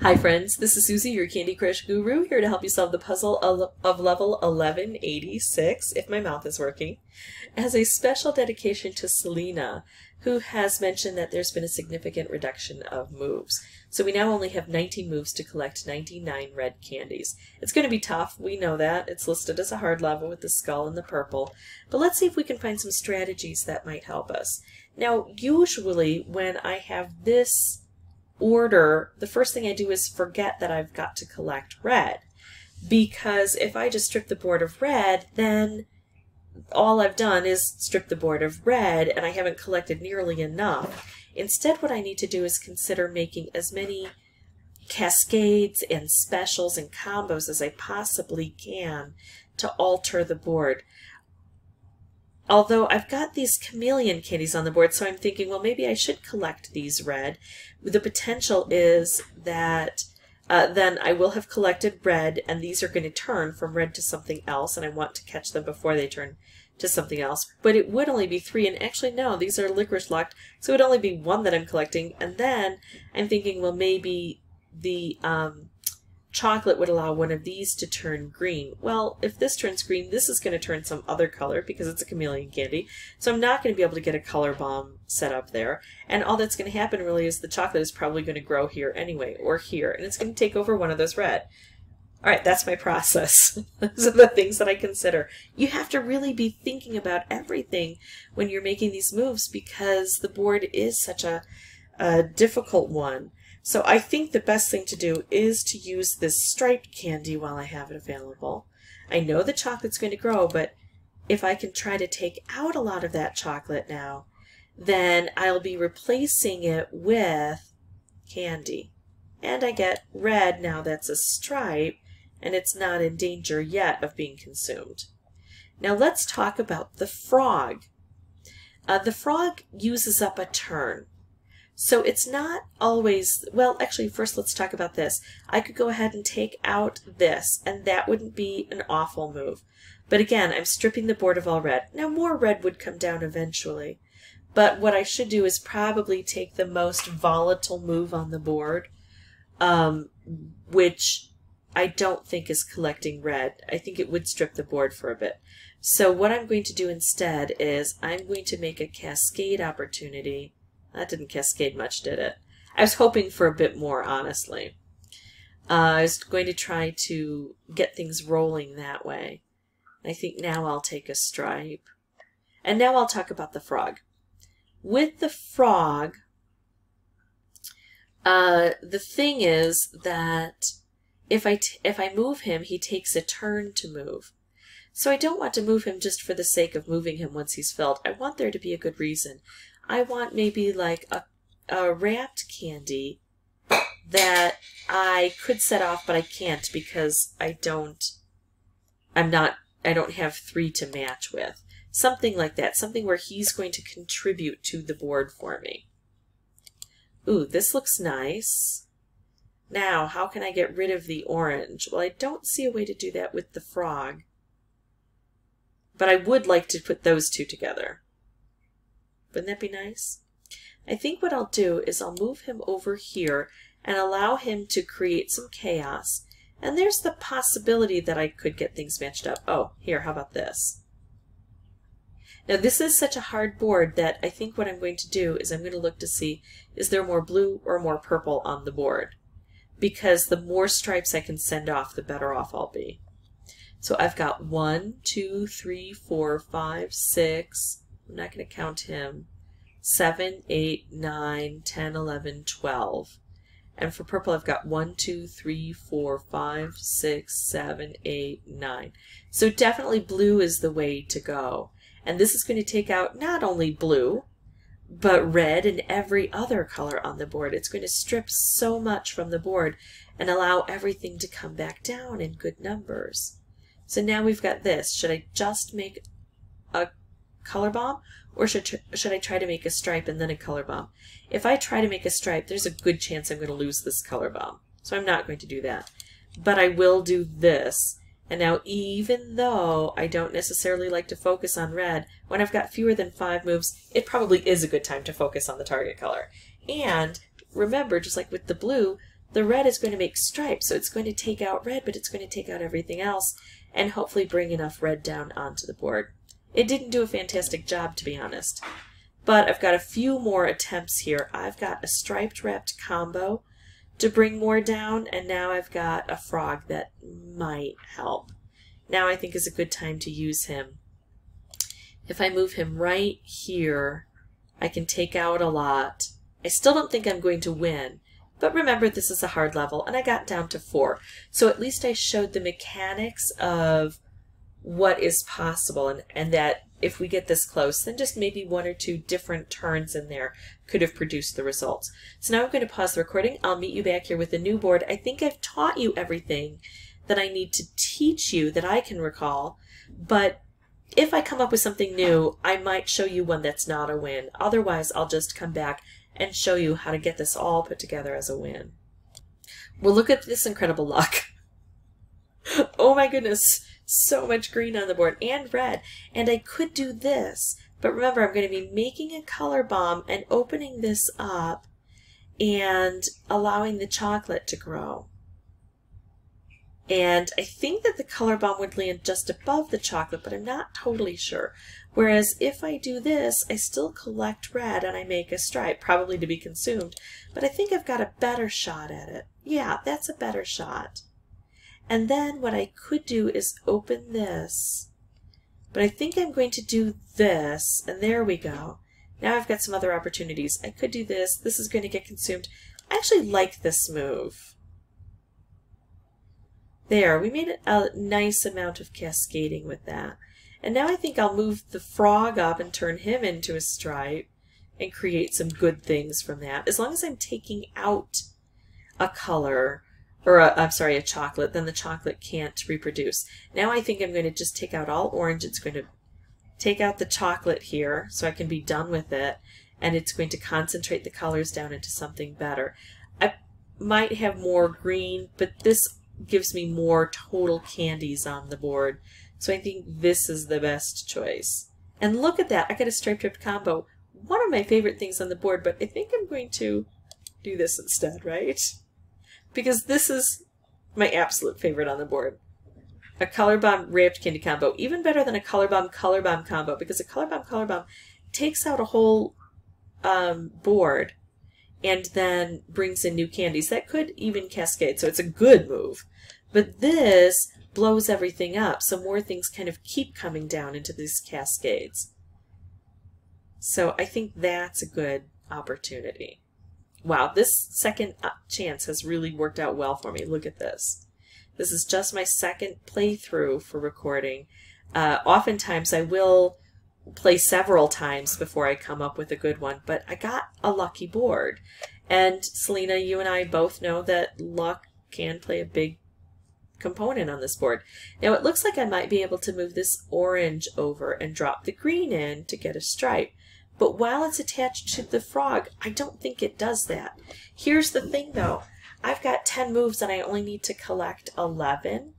Hi friends, this is Susie, your Candy Crush guru, here to help you solve the puzzle of level 1186, if my mouth is working, as a special dedication to Selena, who has mentioned that there's been a significant reduction of moves. So we now only have 19 moves to collect 99 red candies. It's going to be tough, we know that. It's listed as a hard level with the skull and the purple. But let's see if we can find some strategies that might help us. Now, usually when I have this order, the first thing I do is forget that I've got to collect red, because if I just strip the board of red, then all I've done is strip the board of red and I haven't collected nearly enough. Instead, what I need to do is consider making as many cascades and specials and combos as I possibly can to alter the board. Although I've got these chameleon candies on the board, so I'm thinking, well, maybe I should collect these red. The potential is that then I will have collected red, and these are going to turn from red to something else, and I want to catch them before they turn to something else. But it would only be 3, and actually, no, these are licorice locked, so it would only be 1 that I'm collecting. And then I'm thinking, well, maybe the chocolate would allow one of these to turn green. Well, if this turns green, this is going to turn some other color because it's a chameleon candy. So I'm not going to be able to get a color bomb set up there. And all that's going to happen really is the chocolate is probably going to grow here anyway, or here, and it's going to take over one of those red. All right, that's my process. Those are the things that I consider. You have to really be thinking about everything when you're making these moves because the board is such a difficult one. So I think the best thing to do is to use this striped candy while I have it available. I know the chocolate's going to grow, but if I can try to take out a lot of that chocolate now, then I'll be replacing it with candy. And I get red now that's a stripe, and it's not in danger yet of being consumed. Now let's talk about the frog. The frog uses up a turn. So it's not always, well, actually, first let's talk about this. I could go ahead and take out this, and that wouldn't be an awful move. But again, I'm stripping the board of all red. Now, more red would come down eventually. But what I should do is probably take the most volatile move on the board, which I don't think is collecting red. I think it would strip the board for a bit. So what I'm going to do instead is I'm going to make a cascade opportunity. That didn't cascade much, did it? I was hoping for a bit more, honestly. I was going to try to get things rolling that way. I think now I'll take a stripe. And now I'll talk about the frog. With the frog, the thing is that if I move him, he takes a turn to move. So I don't want to move him just for the sake of moving him once he's filled. I want there to be a good reason. I want maybe like a wrapped candy that I could set off, but I can't because I don't have 3 to match with. Something like that, something where he's going to contribute to the board for me. Ooh, this looks nice. Now, how can I get rid of the orange? Well, I don't see a way to do that with the frog, but I would like to put those two together. Wouldn't that be nice? I think what I'll do is I'll move him over here and allow him to create some chaos. And there's the possibility that I could get things matched up. Oh, here, how about this? Now this is such a hard board that I think what I'm going to do is I'm going to look to see, is there more blue or more purple on the board? Because the more stripes I can send off, the better off I'll be. So I've got 1, 2, 3, 4, 5, 6... I'm not going to count him, 7, 8, 9, 10, 11, 12. And for purple, I've got 1, 2, 3, 4, 5, 6, 7, 8, 9. So definitely blue is the way to go. And this is going to take out not only blue, but red and every other color on the board. It's going to strip so much from the board and allow everything to come back down in good numbers. So now we've got this. Should I just make a color bomb, or should I try to make a stripe and then a color bomb? If I try to make a stripe, there's a good chance I'm going to lose this color bomb. So I'm not going to do that. But I will do this. And now even though I don't necessarily like to focus on red, when I've got fewer than 5 moves, it probably is a good time to focus on the target color. And remember, just like with the blue, the red is going to make stripes, so it's going to take out red, but it's going to take out everything else, and hopefully bring enough red down onto the board. It didn't do a fantastic job, to be honest. But I've got a few more attempts here. I've got a striped wrapped combo to bring more down, and now I've got a frog that might help. Now I think is a good time to use him. If I move him right here, I can take out a lot. I still don't think I'm going to win, but remember this is a hard level, and I got down to 4. So at least I showed the mechanics of what is possible, and that if we get this close, then just maybe 1 or 2 different turns in there could have produced the results. So now I'm going to pause the recording. I'll meet you back here with a new board. I think I've taught you everything that I need to teach you that I can recall, but if I come up with something new, I might show you one that's not a win. Otherwise, I'll just come back and show you how to get this all put together as a win. Well, look at this incredible luck. Oh my goodness, so much green on the board and red. And I could do this, but remember I'm going to be making a color bomb and opening this up and allowing the chocolate to grow. And I think that the color bomb would land just above the chocolate, but I'm not totally sure. Whereas if I do this, I still collect red and I make a stripe, probably to be consumed. But I think I've got a better shot at it. Yeah, that's a better shot. And then what I could do is open this. But I think I'm going to do this, and there we go. Now I've got some other opportunities. I could do this. This is going to get consumed. I actually like this move. There, we made a nice amount of cascading with that. And now I think I'll move the frog up and turn him into a stripe and create some good things from that. As long as I'm taking out a color, or a chocolate, then the chocolate can't reproduce. Now I think I'm going to just take out all orange. It's going to take out the chocolate here so I can be done with it, and it's going to concentrate the colors down into something better. I might have more green, but this gives me more total candies on the board. So I think this is the best choice. And look at that, I got a striped ribbed combo. One of my favorite things on the board, but I think I'm going to do this instead, right? Because this is my absolute favorite on the board. A color bomb wrapped candy combo. Even better than a color bomb combo, because a color bomb takes out a whole board and then brings in new candies. That could even cascade, so it's a good move. But this blows everything up, so more things kind of keep coming down into these cascades. So I think that's a good opportunity. Wow, this second chance has really worked out well for me. Look at this. This is just my second playthrough for recording. Oftentimes I will play several times before I come up with a good one, but I got a lucky board. And Selena, you and I both know that luck can play a big component on this board. Now it looks like I might be able to move this orange over and drop the green in to get a stripe. But while it's attached to the frog, I don't think it does that. Here's the thing though. I've got 10 moves and I only need to collect 11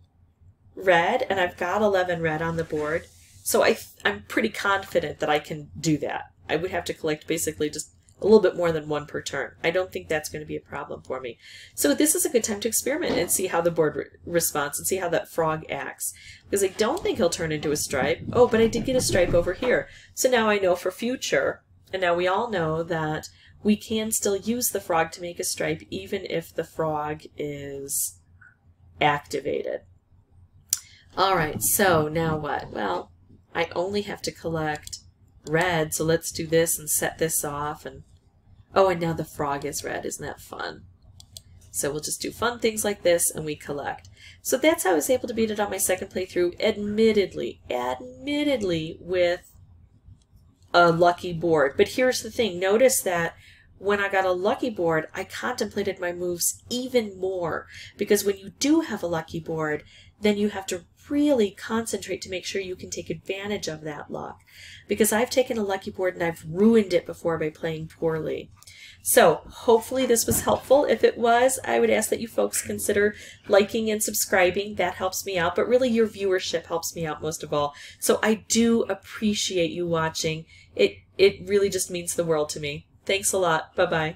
red, and I've got 11 red on the board. So I'm pretty confident that I can do that. I would have to collect basically just a little bit more than 1 per turn. I don't think that's going to be a problem for me. So this is a good time to experiment and see how the board responds and see how that frog acts. Because I don't think he'll turn into a stripe. Oh, but I did get a stripe over here. So now I know for future, and now we all know that we can still use the frog to make a stripe even if the frog is activated. Alright, so now what? Well, I only have to collect red, so let's do this and set this off. And oh, and now the frog is red. Isn't that fun? So we'll just do fun things like this and we collect. So that's how I was able to beat it on my second playthrough, admittedly with a lucky board. But here's the thing, notice that when I got a lucky board, I contemplated my moves even more, because when you do have a lucky board, then you have to really concentrate to make sure you can take advantage of that luck. Because I've taken a lucky board and I've ruined it before by playing poorly. So hopefully this was helpful. If it was, I would ask that you folks consider liking and subscribing. That helps me out, but really your viewership helps me out most of all. So I do appreciate you watching. It really just means the world to me. Thanks a lot. Bye-bye.